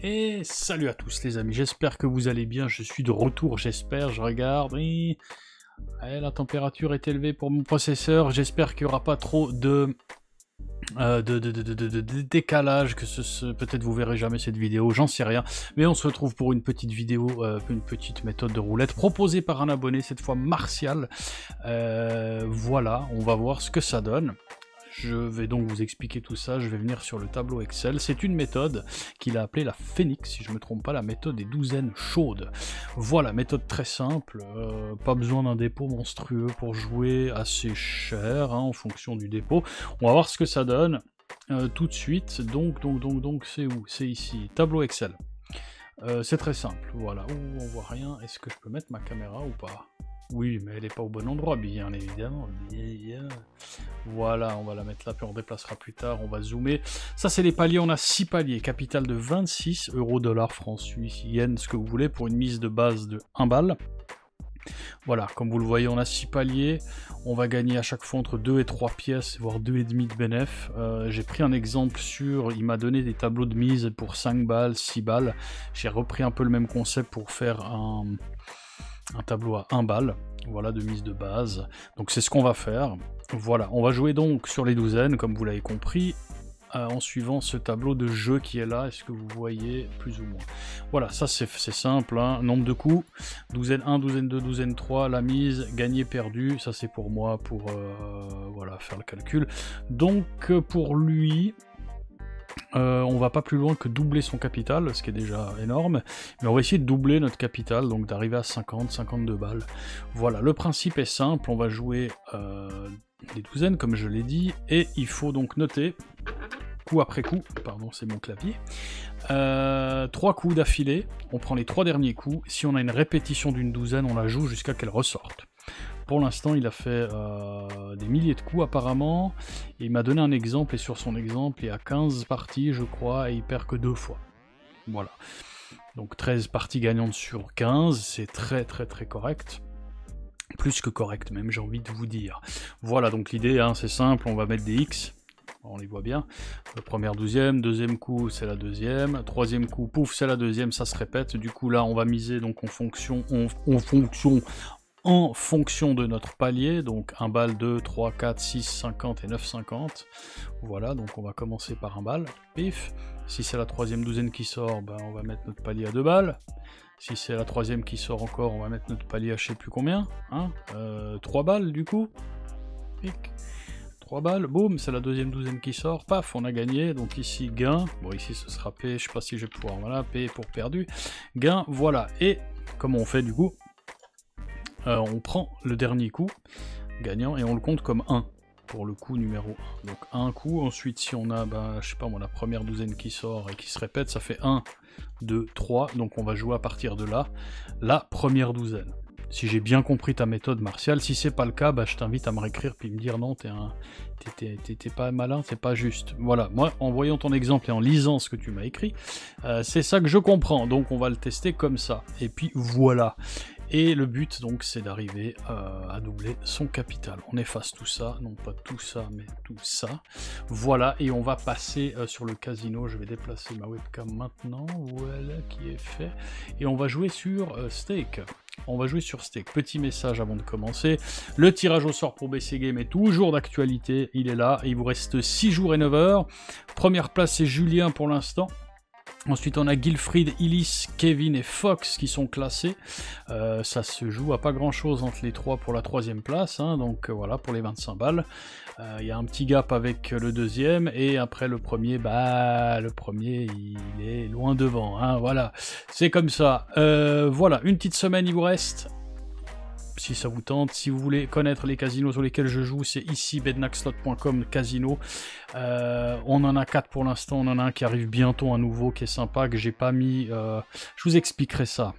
Et salut à tous les amis, j'espère que vous allez bien, je suis de retour, j'espère, je regarde, oui. La température est élevée pour mon processeur, j'espère qu'il n'y aura pas trop de décalage, que peut-être vous verrez jamais cette vidéo, j'en sais rien, mais on se retrouve pour une petite vidéo, une petite méthode de roulette proposée par un abonné, cette fois Martial. Voilà, on va voir ce que ça donne. Je vais donc vous expliquer tout ça, je vais venir sur le tableau Excel. C'est une méthode qu'il a appelée la Phoenix, si je ne me trompe pas, la méthode des douzaines chaudes. Voilà, méthode très simple, pas besoin d'un dépôt monstrueux pour jouer, assez cher, hein, en fonction du dépôt. On va voir ce que ça donne tout de suite. Donc c'est où? C'est ici, tableau Excel. C'est très simple, voilà. On voit rien, est-ce que je peux mettre ma caméra ou pas? Oui, mais elle n'est pas au bon endroit, bien évidemment. Voilà, on va la mettre là, puis on déplacera plus tard, on va zoomer. Ça, c'est les paliers, on a 6 paliers. Capital de 26 euros, dollars, francs suisses, yens, ce que vous voulez, pour une mise de base de 1 balle. Voilà, comme vous le voyez, on a 6 paliers. On va gagner à chaque fois entre 2 et 3 pièces, voire 2,5 de bénéf. J'ai pris un exemple sur... Il m'a donné des tableaux de mise pour 5 balles, 6 balles. J'ai repris un peu le même concept pour faire un tableau à 1 balle, voilà, de mise de base. Donc c'est ce qu'on va faire. Voilà, on va jouer donc sur les douzaines, comme vous l'avez compris, en suivant ce tableau de jeu qui est là. Est-ce que vous voyez plus ou moins? Voilà, ça c'est simple, hein. Nombre de coups, douzaine 1, douzaine 2, douzaine 3, la mise, gagné, perdu, ça c'est pour moi, pour voilà, faire le calcul. Donc pour lui... on va pas plus loin que doubler son capital, ce qui est déjà énorme, mais on va essayer de doubler notre capital, donc d'arriver à 50-52 balles. Voilà, le principe est simple, on va jouer des douzaines, comme je l'ai dit, et il faut donc noter, coup après coup, pardon, c'est mon clavier, 3 coups d'affilée, on prend les 3 derniers coups, si on a une répétition d'une douzaine, on la joue jusqu'à qu'elle ressorte. Pour l'instant, il a fait des milliers de coups apparemment, et il m'a donné un exemple, et sur son exemple, il y a 15 parties, je crois, et il perd que 2 fois. Voilà. Donc 13 parties gagnantes sur 15, c'est très correct. Plus que correct même, j'ai envie de vous dire. Voilà, donc l'idée, hein, c'est simple, on va mettre des X, on les voit bien. Le première douzième, deuxième coup, c'est la deuxième, troisième coup, pouf, c'est la deuxième, ça se répète. Du coup, là, on va miser donc en fonction de notre palier, donc 1 balle, 2, 3, 4, 6, 50 et 9,50. Voilà, donc on va commencer par 1 balle, pif. Si c'est la troisième douzaine qui sort, ben on va mettre notre palier à 2 balles. Si c'est la troisième qui sort encore, on va mettre notre palier à je sais plus combien, hein, 3 balles du coup. Pic. 3 balles, boum, c'est la deuxième douzaine qui sort, paf, on a gagné, donc ici gain, bon ici ce sera P, je sais pas si je vais pouvoir, voilà, P pour perdu, gain, voilà, et comment on fait du coup? On prend le dernier coup gagnant et on le compte comme 1 pour le coup numéro 1. Donc un coup, ensuite si on a, je sais pas moi, la première douzaine qui sort et qui se répète, ça fait 1, 2, 3, donc on va jouer à partir de là, la première douzaine. Si j'ai bien compris ta méthode martiale, si c'est pas le cas, je t'invite à me réécrire puis me dire non, t'es pas malin, c'est pas juste. Voilà, moi en voyant ton exemple et en lisant ce que tu m'as écrit, c'est ça que je comprends, donc on va le tester comme ça. Et puis voilà. Et le but donc c'est d'arriver à doubler son capital. On efface tout ça, non pas tout ça mais tout ça. Voilà, et on va passer sur le casino. Je vais déplacer ma webcam maintenant, voilà qui est fait. Et on va jouer sur Stake. On va jouer sur Stake. Petit message avant de commencer. Le tirage au sort pour BC Game est toujours d'actualité, il est là. Et il vous reste 6 jours et 9 heures. Première place c'est Julien pour l'instant. Ensuite on a Gilfried, Illis, Kevin et Fox qui sont classés. Ça se joue à pas grand chose entre les trois pour la troisième place, hein, donc voilà pour les 25 balles. Il y a un petit gap avec le deuxième et après le premier, il est loin devant, hein, voilà, c'est comme ça. Voilà, une petite semaine il vous reste. Si ça vous tente, si vous voulez connaître les casinos sur lesquels je joue, c'est ici, bednackslot.com, casino. On en a 4 pour l'instant, on en a un qui arrive bientôt, un nouveau qui est sympa, que j'ai pas mis... je vous expliquerai ça.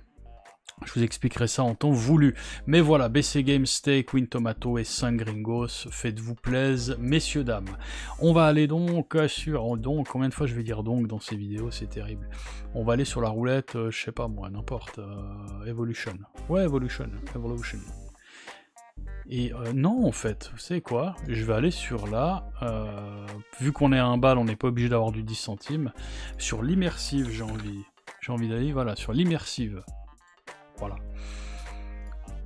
Je vous expliquerai ça en temps voulu. Mais voilà, BC Game, Stake, Win Tomato et 5 Gringos. Faites-vous plaisir, messieurs, dames. On va aller donc sur... Donc, combien de fois je vais dire donc dans ces vidéos, c'est terrible. On va aller sur la roulette, je sais pas moi, n'importe. Evolution. Ouais, Evolution. Et non, en fait, vous savez quoi? Je vais aller sur là, vu qu'on est à 1 balle, on n'est pas obligé d'avoir du 10 centimes. Sur l'immersive, j'ai envie d'aller, voilà, sur l'immersive. Voilà.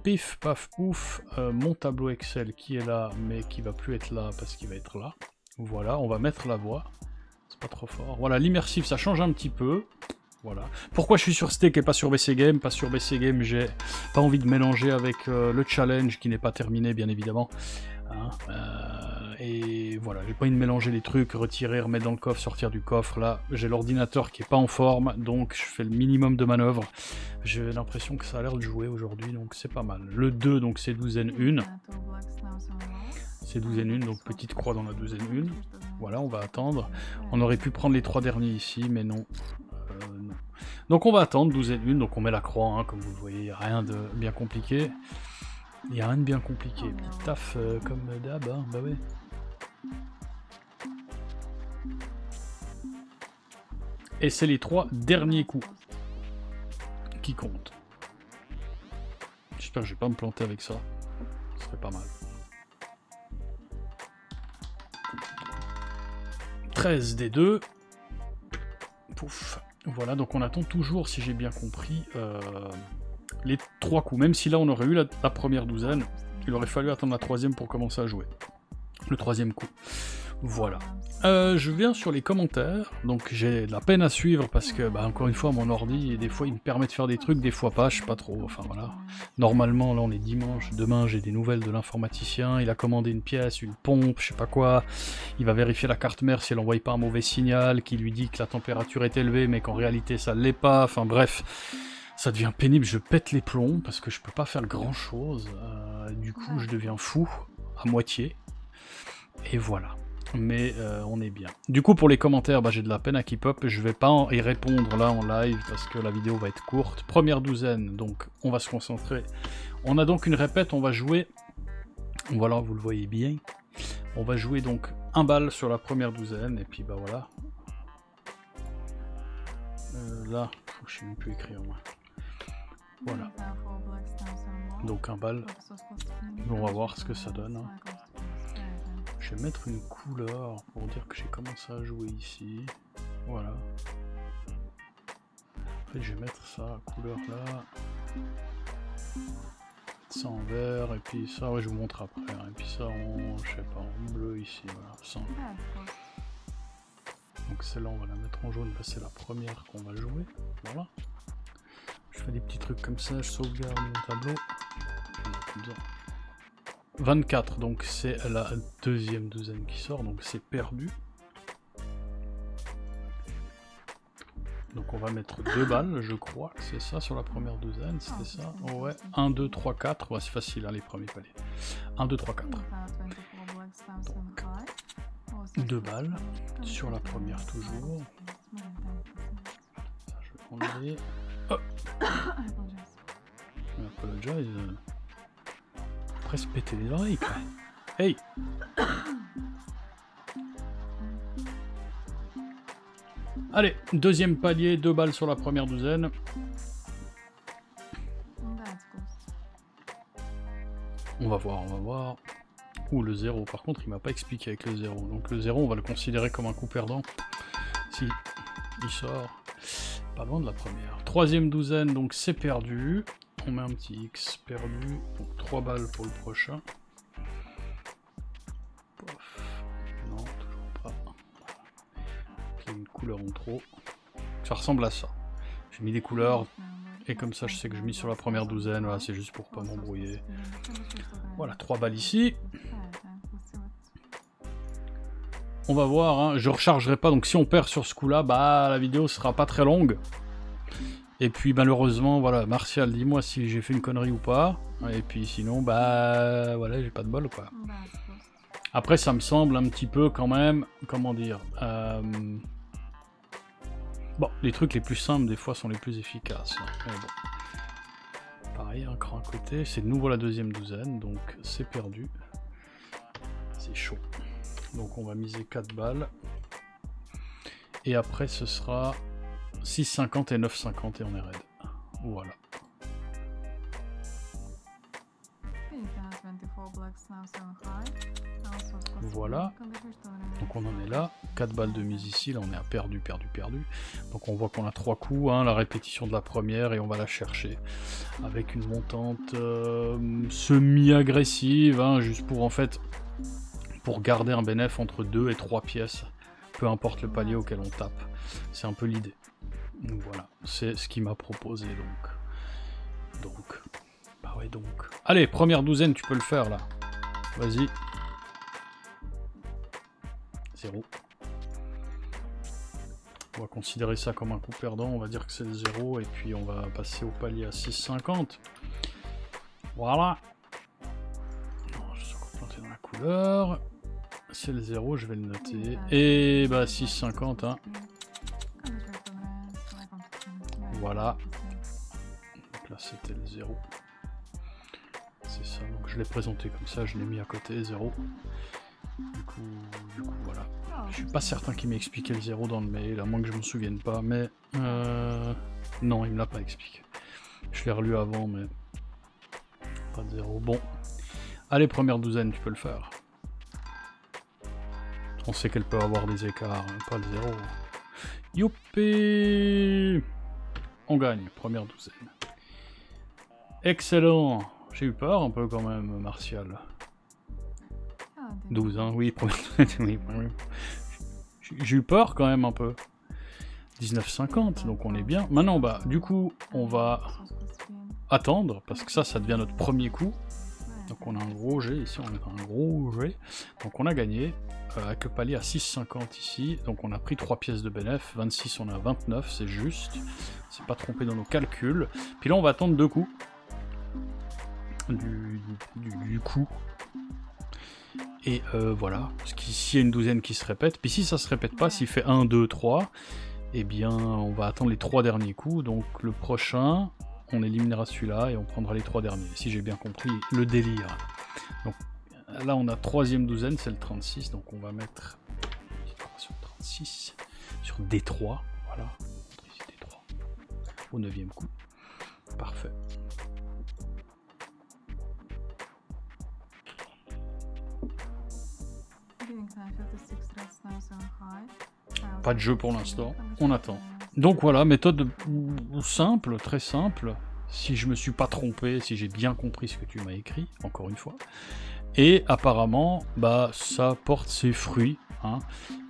Pif, paf, ouf, mon tableau Excel qui est là, mais qui va plus être là parce qu'il va être là. Voilà, on va mettre la voix. C'est pas trop fort. Voilà, l'immersive, ça change un petit peu. Voilà. Pourquoi je suis sur Steak et pas sur BC Game? Parce que sur BC Game, j'ai pas envie de mélanger avec le challenge qui n'est pas terminé, bien évidemment. Hein, et voilà, j'ai pas envie de mélanger les trucs, retirer, remettre dans le coffre, sortir du coffre. Là, j'ai l'ordinateur qui est pas en forme, donc je fais le minimum de manœuvres. J'ai l'impression que ça a l'air de jouer aujourd'hui, donc c'est pas mal. Le 2, donc c'est douzaine 1. C'est douzaine 1, donc petite croix dans la douzaine 1. Voilà, on va attendre. On aurait pu prendre les 3 derniers ici, mais non. Non. Donc on va attendre, douzaine 1, donc on met la croix, hein, comme vous le voyez, il n'y a rien de bien compliqué. Il n'y a rien de bien compliqué. Petit taf comme d'hab, hein, bah ouais. Et c'est les 3 derniers coups qui comptent. J'espère que je vais pas me planter avec ça. Ce serait pas mal. 13 des 2. Pouf. Voilà, donc on attend toujours, si j'ai bien compris, les 3 coups. Même si là on aurait eu la première douzaine, il aurait fallu attendre la 3e pour commencer à jouer. Le 3e coup. Voilà. Je viens sur les commentaires, donc j'ai de la peine à suivre parce que, bah, encore une fois, mon ordi, des fois il me permet de faire des trucs, des fois pas, je sais pas trop, enfin voilà. Normalement, là on est dimanche, demain j'ai des nouvelles de l'informaticien, il a commandé une pièce, une pompe, je sais pas quoi, il va vérifier la carte mère si elle envoie pas un mauvais signal, qui lui dit que la température est élevée, mais qu'en réalité ça l'est pas, enfin bref. Ça devient pénible, je pète les plombs, parce que je peux pas faire grand chose, du coup je deviens fou, à moitié, et voilà. Mais on est bien. Du coup, pour les commentaires, bah, j'ai de la peine à keep up. Je vais pas y répondre là en live parce que la vidéo va être courte. Première douzaine, donc on va se concentrer. On a donc une répète, on va jouer. Voilà, vous le voyez bien. On va jouer donc 1 balle sur la première douzaine, et puis bah voilà. Là, je sais même plus écrire moi. Voilà. Donc 1 balle. On va voir ce que ça donne. Hein. Je vais mettre une couleur pour dire que j'ai commencé à jouer ici. Voilà. En fait, je vais mettre ça, couleur là. Ça en vert, et puis ça, ouais, je vous montre après. Hein. Et puis ça en, je sais pas, en bleu ici, voilà. Ça. Donc celle-là, on va la mettre en jaune, parce que c'est la première qu'on va jouer. Voilà. Je fais des petits trucs comme ça, je sauvegarde mon tableau. Comme ça. 24, donc c'est la 2e douzaine qui sort, donc c'est perdu. Donc on va mettre 2 balles, je crois que c'est ça sur la première douzaine, c'était ça? Ouais, 1, 2, 3, 4, ouais, c'est facile, hein, les premiers paliers. 1, 2, 3, 4. Donc, 2 balles sur la première toujours. Ça, je vais enlever. Oh. Apologize. Presque péter les oreilles, quoi. Hey! Allez, 2e palier, 2 balles sur la première douzaine. On va voir, on va voir. Ouh, le 0, par contre, il m'a pas expliqué avec le 0. Donc le 0, on va le considérer comme un coup perdant. Si il sort. Pas loin de la première. 3e douzaine, donc c'est perdu. On met un petit X perdu, donc 3 balles pour le prochain. Pof. Non, toujours pas. Il y a une couleur en trop. Ça ressemble à ça. J'ai mis des couleurs, et comme ça je sais que je mets sur la première douzaine, voilà, c'est juste pour pas m'embrouiller. Voilà, 3 balles ici. On va voir, hein. Je rechargerai pas, donc si on perd sur ce coup-là, bah la vidéo sera pas très longue. Et puis malheureusement, voilà, Martial, dis-moi si j'ai fait une connerie ou pas. Et puis sinon, bah voilà, j'ai pas de bol, quoi. Après, ça me semble un petit peu quand même, comment dire... Bon, les trucs les plus simples, des fois, sont les plus efficaces. Hein. Mais bon. Pareil, un cran à côté. C'est de nouveau la 2e douzaine, donc c'est perdu. C'est chaud. Donc on va miser 4 balles. Et après, ce sera... 6,50 et 9,50 et on est raide. Voilà. Voilà. Donc on en est là. 4 balles de mise ici. Là on est à perdu. Donc on voit qu'on a 3 coups. Hein, la répétition de la première et on va la chercher. Avec une montante semi-agressive. Hein, juste pour en fait... Pour garder un bénéf entre 2 et 3 pièces. Peu importe le palier auquel on tape. C'est un peu l'idée. Donc voilà. C'est ce qu'il m'a proposé donc. Bah ouais donc. Allez, première douzaine, tu peux le faire là. Vas-y. 0. On va considérer ça comme un coup perdant, on va dire que c'est le 0, et puis on va passer au palier à 6,50. Voilà. Je suis encore planté dans la couleur. C'est le 0, je vais le noter. Et bah 6,50, hein. Voilà. Donc là c'était le 0. C'est ça, donc je l'ai présenté comme ça, je l'ai mis à côté, 0. Du coup voilà. Je suis pas certain qu'il m'ait expliqué le 0 dans le mail, à moins que je me souvienne pas, mais non, il me l'a pas expliqué. Je l'ai relu avant, mais pas de 0. Bon. Allez, première douzaine, tu peux le faire. On sait qu'elle peut avoir des écarts, hein, pas le 0. Youpi! On gagne, première douzaine. Excellent! J'ai eu peur un peu quand même, Martial. 12, hein, oui, première douzaine, oui. J'ai eu peur quand même un peu. 19,50, donc on est bien. Maintenant, bah, du coup, on va attendre, parce que ça devient notre premier coup. Donc on a un gros G, ici on a un gros G. Donc on a gagné, avec le palier à 6,50 ici. Donc on a pris 3 pièces de bénéf, 26 on a 29, c'est juste. C'est pas trompé dans nos calculs. Puis là on va attendre 2 coups. Du coup. Et voilà, parce qu'ici il y a une douzaine qui se répète. Puis si ça se répète pas, s'il fait 1, 2, 3, eh bien on va attendre les 3 derniers coups. Donc le prochain... on éliminera celui-là et on prendra les 3 derniers, si j'ai bien compris le délire. Donc là on a 3ème douzaine, c'est le 36, donc on va mettre sur 36, sur D3, voilà, ici D3, au 9ème coup. Parfait. Pas de jeu pour l'instant, on attend. Donc voilà, méthode simple, très simple, si je me suis pas trompé, si j'ai bien compris ce que tu m'as écrit, encore une fois. Et apparemment, bah ça porte ses fruits, hein,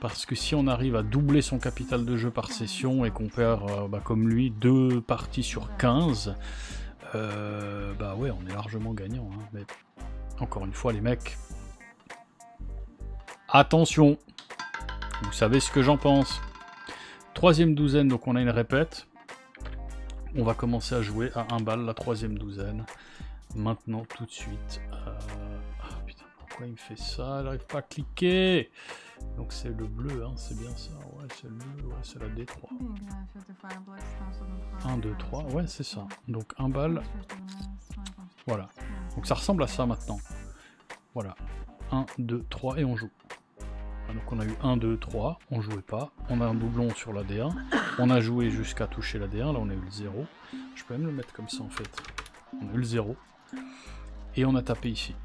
parce que si on arrive à doubler son capital de jeu par session et qu'on perd, bah, comme lui, 2 parties sur 15, bah ouais, on est largement gagnant. Hein, mais encore une fois, les mecs, attention, vous savez ce que j'en pense. 3ème douzaine, donc on a une répète. On va commencer à jouer à 1 balle la 3ème douzaine. Maintenant, tout de suite. Ah putain, pourquoi il me fait ça? Il n'arrive pas à cliquer. Donc c'est le bleu, hein, c'est bien ça. Ouais, c'est le bleu, ouais, c'est la D3. 1, 2, 3, ouais, c'est ça. Donc 1 balle. Voilà. Donc ça ressemble à ça maintenant. Voilà. 1, 2, 3 et on joue. Donc on a eu 1, 2, 3, on jouait pas, on a un doublon sur la D1, on a joué jusqu'à toucher la D1, là on a eu le 0, je peux même le mettre comme ça en fait, on a eu le 0, et on a tapé ici.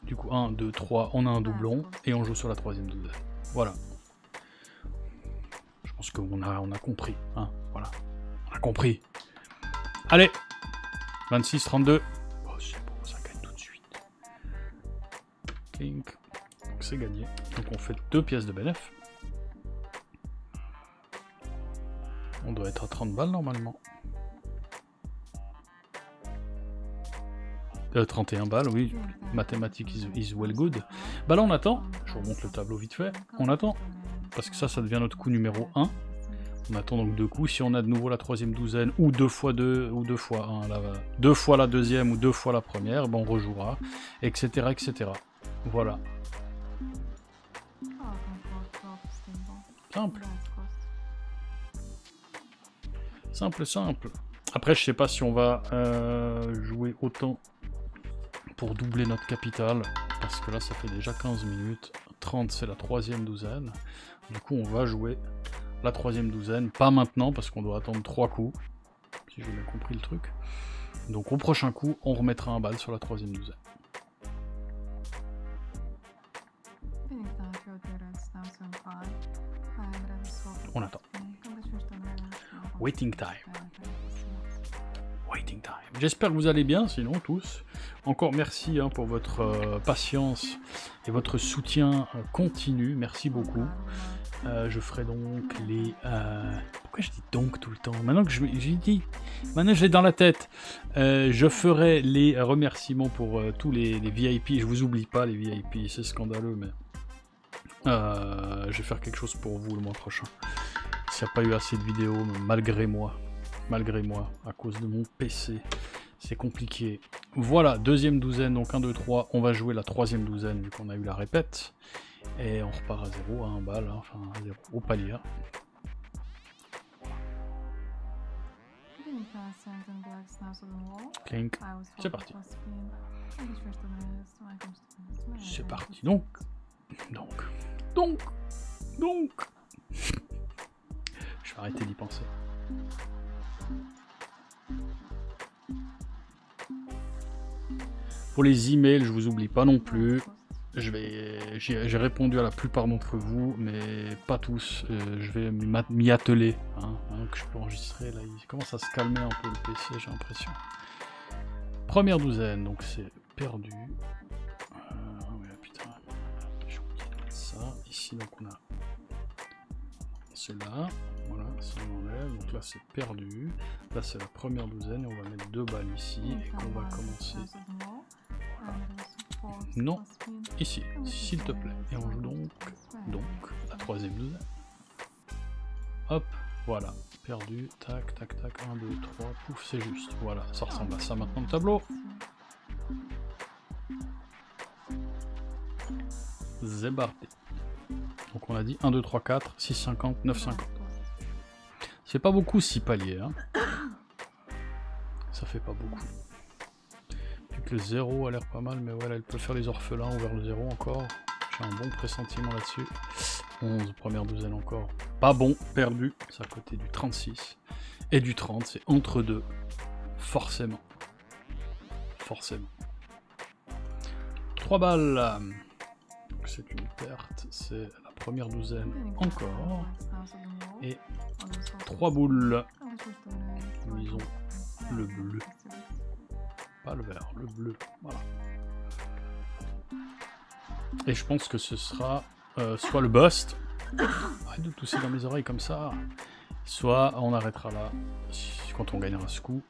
Du coup 1, 2, 3, on a un doublon, et on joue sur la 3ème douzaine. Voilà. Je pense qu'on a compris, hein, voilà, on a compris. Allez, 26, 32, oh c'est bon, ça gagne tout de suite. Clink. C'est gagné. Donc on fait 2 pièces de bénéf. On doit être à 30 balles normalement. 31 balles, oui. Mathématiques is well good. Bah là on attend. Je remonte le tableau vite fait. On attend. Parce que ça devient notre coup numéro 1. On attend donc 2 coups. Si on a de nouveau la 3ème douzaine, ou 2 fois 2, ou 2 fois 1, là, 2 fois la 2ème, ou 2 fois la première, ben on rejouera. Etc. etc. Voilà. Simple. Simple, simple. Après, je sais pas si on va jouer autant pour doubler notre capital, parce que là, ça fait déjà 15 minutes. 30, c'est la 3ème douzaine. Du coup, on va jouer la 3ème douzaine. Pas maintenant, parce qu'on doit attendre 3 coups, si j'ai bien compris le truc. Donc, au prochain coup, on remettra 1 balle sur la 3ème douzaine. On attend. Waiting time. Waiting time. J'espère que vous allez bien, sinon tous. Encore merci hein, pour votre patience et votre soutien continu. Merci beaucoup. Je ferai donc les... Pourquoi je dis donc tout le temps? Maintenant que j'ai dit... Maintenant je l'ai dans la tête. Je ferai les remerciements pour tous les VIP. Je vous oublie pas les VIP, c'est scandaleux, mais... je vais faire quelque chose pour vous le mois prochain. S'il n'y a pas eu assez de vidéos, malgré moi, à cause de mon PC, c'est compliqué. Voilà, deuxième douzaine, donc 1, 2, 3, on va jouer la troisième douzaine, vu qu'on a eu la répète. Et on repart à 0, à 1 balle, hein, enfin à 0, au palier. Clink, c'est parti. C'est parti, donc. Je vais arrêter d'y penser. Pour les emails, je vous oublie pas non plus. J'ai répondu à la plupart d'entre vous, mais pas tous. Je vais m'y atteler. Hein, que je peux enregistrer. Là, il commence à se calmer un peu le PC, j'ai l'impression. Première douzaine, donc c'est perdu. Ouais, putain. J'ai oublié de mettre ça. Ici, donc on a celui-là. Voilà, ça on enlève. Donc là, c'est perdu. Là, c'est la première douzaine et on va mettre 2 balles ici et qu'on va commencer. Voilà. Non, ici, s'il te plaît. Et on joue donc la troisième douzaine. Hop, voilà, perdu, tac, tac, tac, 1, 2, 3, pouf, c'est juste. Voilà, ça ressemble à ça maintenant le tableau. Zébarté. Donc on a dit 1, 2, 3, 4, 6, 50, 9, 50. C'est pas beaucoup 6 paliers, hein. Ça fait pas beaucoup. Le 0 a l'air pas mal, mais voilà, elle peut faire les orphelins vers le 0 encore. J'ai un bon pressentiment là-dessus. 11, première douzaine encore. Pas bon, perdu. C'est à côté du 36. Et du 30, c'est entre deux. Forcément. Forcément. 3 balles. C'est une perte. C'est la première douzaine encore. Et 3 boules. Misons le bleu. Pas le vert, le bleu, voilà. Et je pense que ce sera soit le bust, arrête de tousser dans mes oreilles comme ça, soit on arrêtera là, quand on gagnera ce coup.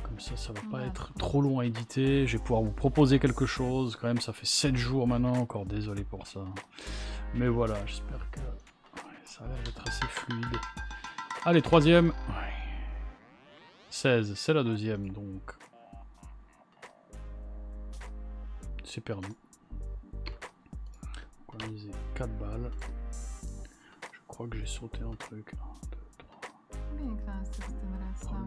Comme ça, ça va pas être trop long à éditer, je vais pouvoir vous proposer quelque chose, quand même ça fait 7 jours maintenant, encore désolé pour ça. Mais voilà, j'espère que ça a l'air d'être assez fluide. Allez, troisième. 16, c'est la deuxième, donc... C'est perdu. Donc on va miser 4 balles. Je crois que j'ai sauté un truc. 1, 2, 3.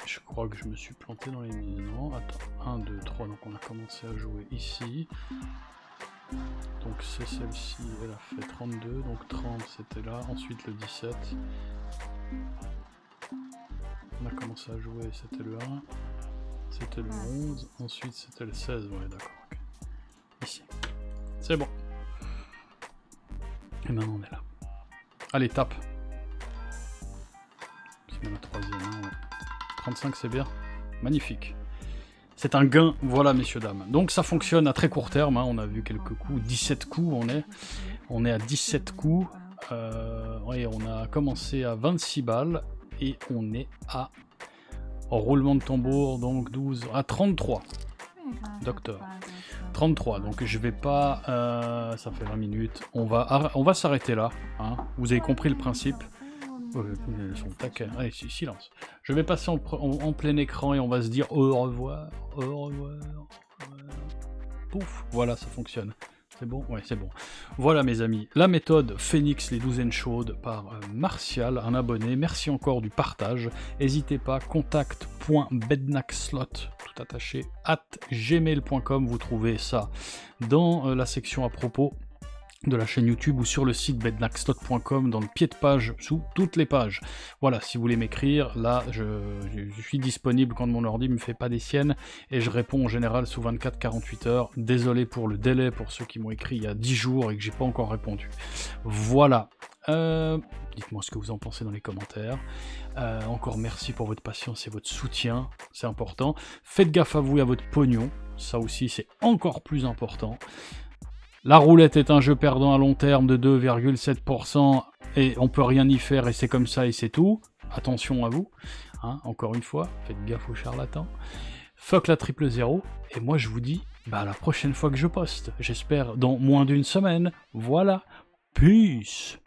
Je crois que je me suis planté dans les mises. Non, attends. 1, 2, 3. Donc on a commencé à jouer ici. Donc c'est celle-ci, elle a fait 32. Donc 30 c'était là. Ensuite le 17. On a commencé à jouer, c'était le 1, c'était le 11, ensuite c'était le 16, ouais d'accord, ok. Ici. C'est bon. Et maintenant on est là. Allez, tape. C'est même la troisième, hein, ouais. 35 c'est bien. Magnifique. C'est un gain, voilà messieurs dames. Donc ça fonctionne à très court terme, hein. On a vu quelques coups, 17 coups on est à 17 coups. Ouais, on a commencé à 26 balles. Et on est à roulement de tambour, donc 12, à 33. Docteur. 33, donc je vais pas... ça fait 20 minutes. On va s'arrêter là. Hein. Vous avez compris le principe. Ils sont taquins. Allez, silence. Je vais passer en plein écran et on va se dire au revoir. Au revoir. Pouf, voilà, ça fonctionne. C'est bon? Ouais, c'est bon. Voilà mes amis, la méthode Phoenix, les douzaines chaudes par Martial, un abonné. Merci encore du partage. N'hésitez pas, contact.bednackslot, tout attaché, @gmail.com. Vous trouvez ça dans la section à propos. de la chaîne YouTube ou sur le site bednackstock.com dans le pied de page, sous toutes les pages. Voilà, si vous voulez m'écrire, là, je suis disponible quand mon ordi me fait pas des siennes, et je réponds en général sous 24-48 heures. Désolé pour le délai, pour ceux qui m'ont écrit il y a 10 jours et que j'ai pas encore répondu. Voilà. Dites-moi ce que vous en pensez dans les commentaires. Encore merci pour votre patience et votre soutien, c'est important. Faites gaffe à vous et à votre pognon, ça aussi c'est encore plus important. La roulette est un jeu perdant à long terme de 2,7% et on peut rien y faire et c'est comme ça et c'est tout. Attention à vous, hein, encore une fois, faites gaffe aux charlatans. Fuck la 000 et moi je vous dis à la prochaine fois que je poste, j'espère dans moins d'une semaine. Voilà, peace.